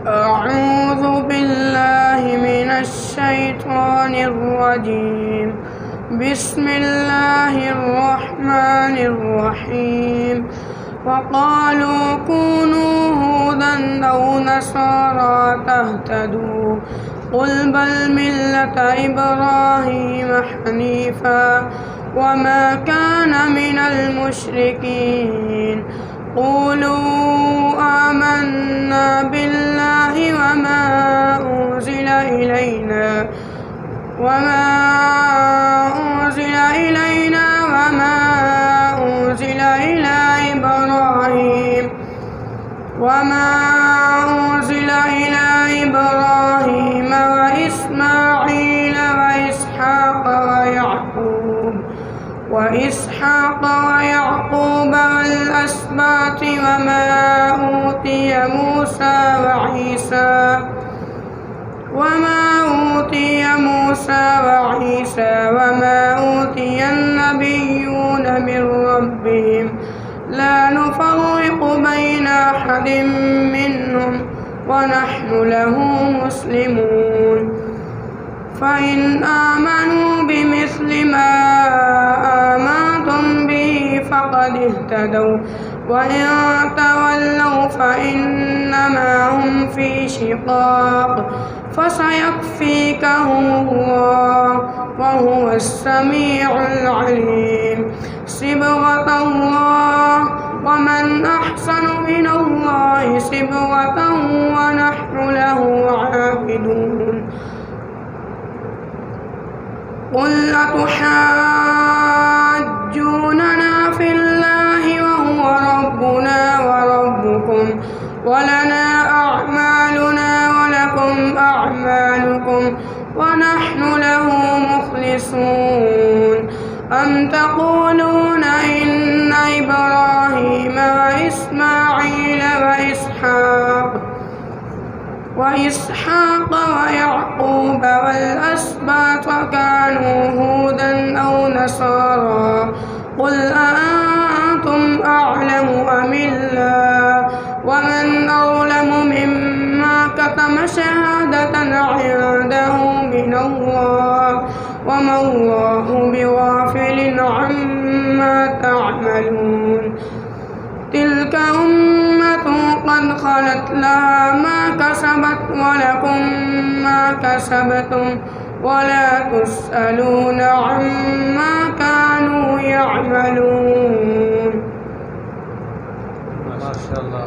أعوذ بالله من الشيطان الرجيم. بسم الله الرحمن الرحيم. وقالوا كونوا هودا أو نصارى تهتدوا قل بل ملة إبراهيم حنيفا وما كان من المشركين. قولوا آمنا بالله وما أنزل إلينا وما أنزل إلى إبراهيم وإسماعيل وإسحاق ويعقوب والأسباط وما أوتي موسى وعيسى وما أوتي النبيون من ربهم لا نفرق بين أحد منهم ونحن له مسلمون. فإن آمنوا بمثل ما آمنتم به فقد اهتدوا وإن تولوا فإنما هم في شقاق فسيكفيكهم الله وهو السميع العليم. صبغة الله ومن أحسن من الله صبغة ونحن له عابدون. قل أتحاجوننا في الله وهو ربنا وربكم ولنا أعمالنا ولكم أعمالكم ونحن له مخلصون. أم تقولون إن إبراهيم وإسماعيل وإسحاق ويعقوب والأسباط كانوا هودا أو نصارى قل أأنتم أعلم أم الله ومن أظلم ممن كتم شهادة عنده من الله وما الله بغافل عما تعملون. تلك أمة قد خلت لها ما كسبت ولكم ما كسبتم ولا تسألون عما كانوا يعملون. ما شاء الله.